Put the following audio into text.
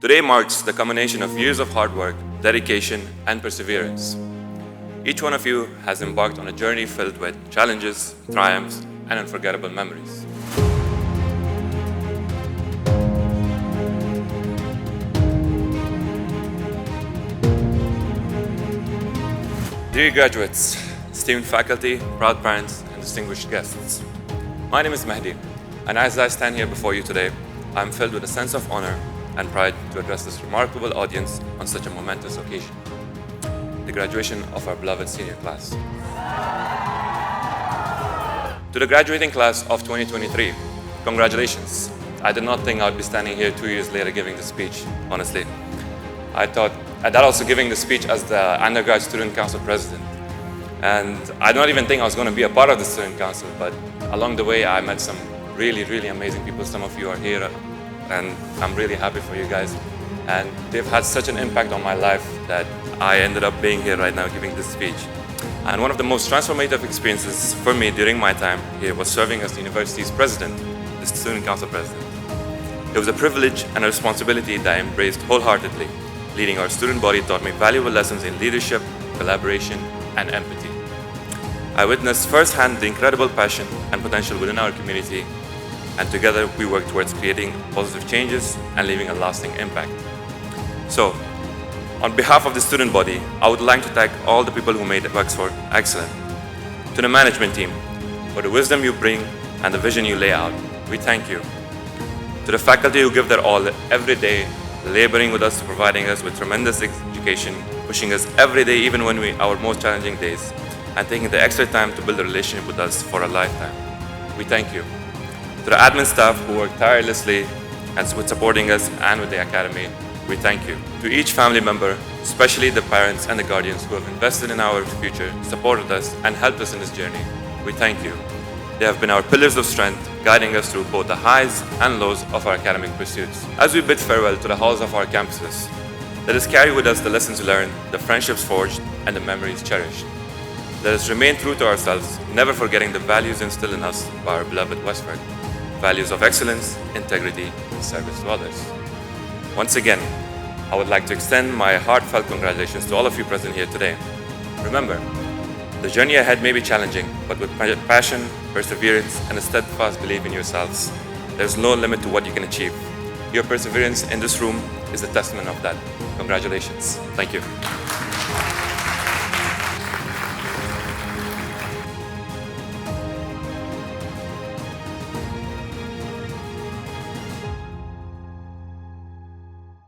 Today marks the culmination of years of hard work, dedication, and perseverance. Each one of you has embarked on a journey filled with challenges, triumphs, and unforgettable memories. Dear graduates, esteemed faculty, proud parents, and distinguished guests. My name is Mahdi, and as I stand here before you today, I'm filled with a sense of honor and pride to address this remarkable audience on such a momentous occasion, the graduation of our beloved senior class. To the graduating class of 2023, congratulations. I did not think I would be standing here 2 years later giving this speech, honestly. I thought that also giving the speech as the undergrad student council president. And I don't even think I was going to be a part of the student council, but along the way I met some really, really amazing people. Some of you are here, and I'm really happy for you guys. And they've had such an impact on my life that I ended up being here right now giving this speech. And one of the most transformative experiences for me during my time here was serving as the university's president, the student council president. It was a privilege and a responsibility that I embraced wholeheartedly. Leading our student body taught me valuable lessons in leadership, collaboration, and empathy. I witnessed firsthand the incredible passion and potential within our community, and together we worked towards creating positive changes and leaving a lasting impact. So, on behalf of the student body, I would like to thank all the people who made Westford excellent. To the management team, for the wisdom you bring and the vision you lay out, we thank you. To the faculty who give their all every day, laboring with us, providing us with tremendous education, pushing us every day, even when our most challenging days, and taking the extra time to build a relationship with us for a lifetime. We thank you. To the admin staff who work tirelessly and with supporting us and with the academy, we thank you. To each family member, especially the parents and the guardians who have invested in our future, supported us, and helped us in this journey, we thank you. They have been our pillars of strength, guiding us through both the highs and lows of our academic pursuits. As we bid farewell to the halls of our campuses, let us carry with us the lessons learned, the friendships forged, and the memories cherished. Let us remain true to ourselves, never forgetting the values instilled in us by our beloved Westford. Values of excellence, integrity, and service to others. Once again, I would like to extend my heartfelt congratulations to all of you present here today. Remember, the journey ahead may be challenging, but with passion, perseverance, and a steadfast belief in yourselves, there's no limit to what you can achieve. Your perseverance in this room is a testament of that. Congratulations. Thank you.